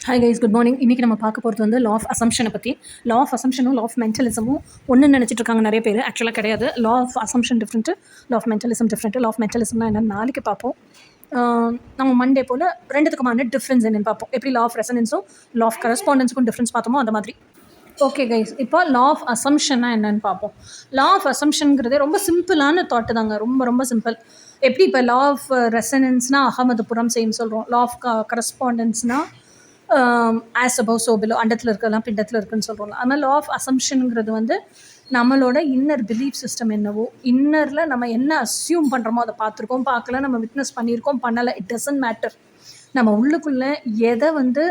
Hi guys, good morning. இன்றைக்கி நம்ம பார்க்க போகிறது வந்து லா ஆஃப் அசம்ஷனை பற்றி. லா ஆஃப் அசம்ஷனும் லா ஆஃப் மென்டலிசமும் ஒன்று நினச்சிட்டு இருக்காங்க நிறைய பேர். ஆக்சுவலாக கிடையாது. Law of assumption different, law of mentalism different. Law of மென்டலிசம்னா என்னென்னு நாளைக்கு பார்ப்போம். நம்ம மண்டே போல் ரெண்டுத்துக்குமான டிஃப்ரென்ஸ் என்னென்னு பார்ப்போம். எப்படி லா ஆஃப் ரெசனன்ஸும் லா ஆஃப் கரஸ்பாண்டன்ஸுக்கும் டிஃப்ரென்ஸ் பார்த்தோமோ அந்த மாதிரி. ஓகே கைஸ், இப்போ லா ஆஃப் அசம்ஷன்னா என்னென்னு பார்ப்போம். லா ஆஃப் அசம்ஷனுங்கிறதே ரொம்ப சிம்பிளான தாட்டு தாங்க. ரொம்ப ரொம்ப சிம்பிள். எப்படி இப்போ லா ஆஃப் ரெசனன்ஸ்னால் அகமதுபுரம் சேம் சொல்கிறோம். லா ஆஃப் கரஸ்பாண்டன்ஸ்னால் ஆஸ் அபவ் சோ பிலோ, அண்டத்தில் இருக்கலாம் பிண்டத்தில் இருக்குன்னு சொல்கிறோம். அதனால் லா ஆஃப் அசம்ஷனுங்கிறது வந்து நம்மளோட இன்னர் பிலீஃப் சிஸ்டம் என்னவோ, இன்னரில் நம்ம என்ன அஸ்யூம் பண்ணுறோமோ அதை பார்த்துருக்கோம், பார்க்கல, நம்ம விட்னஸ் பண்ணியிருக்கோம், பண்ணலை, இட் டசன்ட் மேட்டர். நம்ம உள்ளுக்குள்ளே எதை வந்து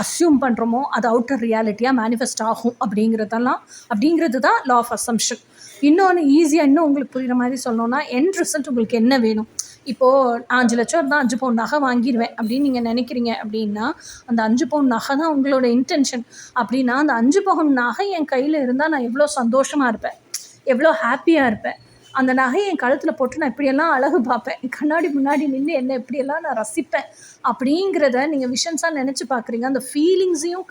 அஸ்யூம் பண்ணுறோமோ அது அவுட்டர் ரியாலிட்டியாக மேனிஃபெஸ்ட் ஆகும் அப்படிங்கிறது தான் லா ஆஃப் அசம்ஷன். இன்னொன்று ஈஸியாக இன்னும் உங்களுக்கு புரிகிற மாதிரி சொல்லணும்னா, எண்ட் ரிசல்ட் உங்களுக்கு என்ன வேணும். இப்போது 5 லட்சம் இருந்தால் 5 பவுன் நகை வாங்கிடுவேன் அப்படின்னு நீங்கள் நினைக்கிறீங்க அப்படின்னா, அந்த 5 பவுன் நகை தான் உங்களோட இன்டென்ஷன். அப்படின்னா அந்த 5 பவுன் நகை என் கையில் இருந்தால் நான் எவ்வளோ சந்தோஷமாக இருப்பேன், எவ்வளோ ஹாப்பியாக இருப்பேன். அந்த நகையை என் கழுத்தில் போட்டு நான் இப்படியெல்லாம் அழகு பார்ப்பேன், கண்ணாடி முன்னாடி நின்று என்ன எப்படியெல்லாம் நான் ரசிப்பேன் அப்படிங்கிறத நீங்கள் விஷன்ஸாக நினச்சி பார்க்குறீங்க. அந்த ஃபீலிங்ஸையும்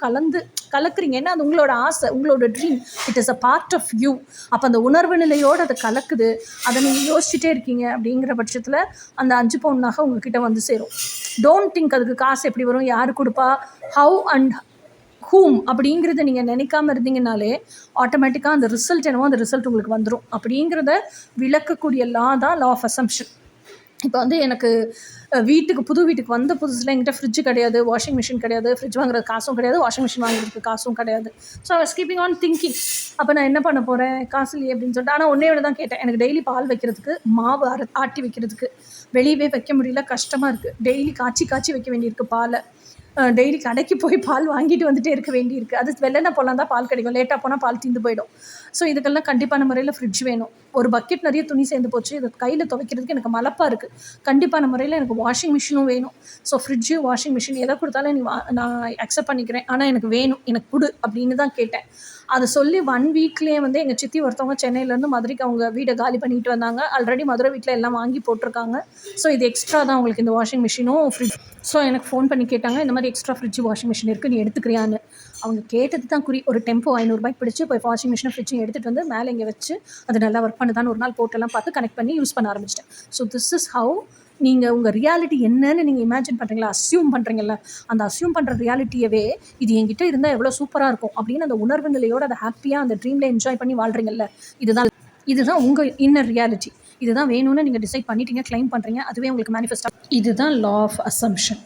கலக்குறீங்க. ஏன்னா அது உங்களோட ஆசை, உங்களோட dream. It is a part of you. அப்போ அந்த உணர்வு நிலையோடு அதை கலக்குது. அதை நீங்கள் யோசிச்சுட்டே இருக்கீங்க. அப்படிங்கிற பட்சத்தில் அந்த 5 பவுன் நகை உங்ககிட்ட வந்து சேரும். டோன்ட் திங்க் அதுக்கு காசு எப்படி வரும், யார் கொடுப்பா, ஹவு அண்ட் ஹூம் அப்படிங்கிறத நீங்கள் நினைக்காம இருந்தீங்கனாலே ஆட்டோமேட்டிக்காக அந்த ரிசல்ட் என்னவோ அந்த ரிசல்ட் உங்களுக்கு வந்துடும். அப்படிங்கிறத விளக்கக்கூடிய லா தான் லா ஆஃப் அசம்ஷன். இப்போ வந்து எனக்கு புது வீட்டுக்கு வந்த புதுசில் என்கிட்ட ஃப்ரிட்ஜு கிடையாது, வாஷிங் மிஷின் கிடையாது, ஃப்ரிட்ஜ் வாங்குறது காசும் கிடையாது, வாஷிங் மிஷின் வாங்குறதுக்கு காசும் கிடையாது. So I was keeping on thinking, அப்போ நான் என்ன பண்ண போகிறேன், காசு இல்லையே அப்படின்னு சொல்லிட்டு. ஆனால் ஒன்றே தான் கேட்டேன், எனக்கு டெய்லி பால் வைக்கிறதுக்கு, மாவு ஆட்டி வைக்கிறதுக்கு வெளியவே வைக்க முடியல, கஷ்டமாக இருக்குது. டெய்லி காய்ச்சி வைக்க வேண்டியிருக்கு பாலை. டெய்லி கடைக்கு போய் பால் வாங்கிட்டு வந்துகிட்டே இருக்க வேண்டியிருக்கு. அது வெள்ளனை போனால் தான் பால் கிடைக்கும், லேட்டாக போனால் பால் தீர்ந்து போயிடும். ஸோ இதுக்கெல்லாம் கண்டிப்பான முறையில் ஃப்ரிட்ஜ் வேணும். ஒரு பக்கெட் நிறைய துணி சேர்ந்து போச்சு, இதை கையில் துவைக்கிறதுக்கு எனக்கு மலப்பாக இருக்குது. கண்டிப்பான முறையில் எனக்கு வாஷிங் மிஷினும் வேணும். ஸோ ஃப்ரிட்ஜு, வாஷிங் மிஷின் எதை கொடுத்தாலும் நான் அக்செப்ட் பண்ணிக்கிறேன், ஆனால் எனக்கு வேணும், எனக்கு கொடு அப்படின்னு தான் கேட்டேன். அதை சொல்லி 1 வீக்லேயே வந்து எங்கள் சித்தி ஒருத்தவங்க சென்னையிலேருந்து மதுரைக்கு அவங்க வீடை காலி பண்ணிட்டு வந்தாங்க. ஆல்ரெடி மதுரை வீட்டில் எல்லாம் வாங்கி போட்டிருக்காங்க. ஸோ இது எக்ஸ்ட்ரா தான் உங்களுக்கு இந்த வாஷிங் மிஷினும் ஃப்ரிட்ஜ். ஸோ எனக்கு ஃபோன் பண்ணி கேட்டாங்க, இந்த மாதிரி எக்ஸ்ட்ரா ஃப்ரிட்ஜு வாஷிங் மிஷின் இருக்குது, நீ எடுத்துக்கிறியான்னு. அவங்க கேட்டது தான் ஒரு டெம்போ 500 ரூபாய்க்கு பிடிச்சி போய் வாஷிங் மிஷினை ஃப்ரிட்ஜையும் எடுத்துகிட்டு வந்து மேலே இங்கே வச்சு அது நல்லா ஒர்க் பண்ணுதான்னு ஒரு நாள் போட்டெல்லாம் பார்த்து கனெக்ட் பண்ணி யூஸ் பண்ண ஆரம்பிச்சிட்டேன். ஸோ திஸ் இஸ் ஹவு நீங்கள் உங்கள் ரியாலிட்டி என்னன்னு நீங்கள் இமேஜின் பண்ணுறீங்களா, அஸ்யூம் பண்ணுறீங்களா, அந்த அஸ்யூம் பண்ணுற ரியாலிட்டியவே இது என்கிட்ட இருந்தால் எவ்வளோ சூப்பராக இருக்கும் அப்படின்னு அந்த உணர்வு நிலையோடு அதை ஹாப்பியாக அந்த ட்ரீமில் என்ஜாய் பண்ணி வாழ்கிறீங்கல்ல, இதுதான் உங்கள் இன்னர் ரியாலிட்டி. இதுதான் வேணும்னு நீங்கள் டிசைட் பண்ணிட்டீங்க, கிளைம் பண்ணுறீங்க, அதுவே உங்களுக்கு மேனிஃபெஸ்ட் ஆகும். இதுதான் லா ஆஃப் அசம்ஷன்.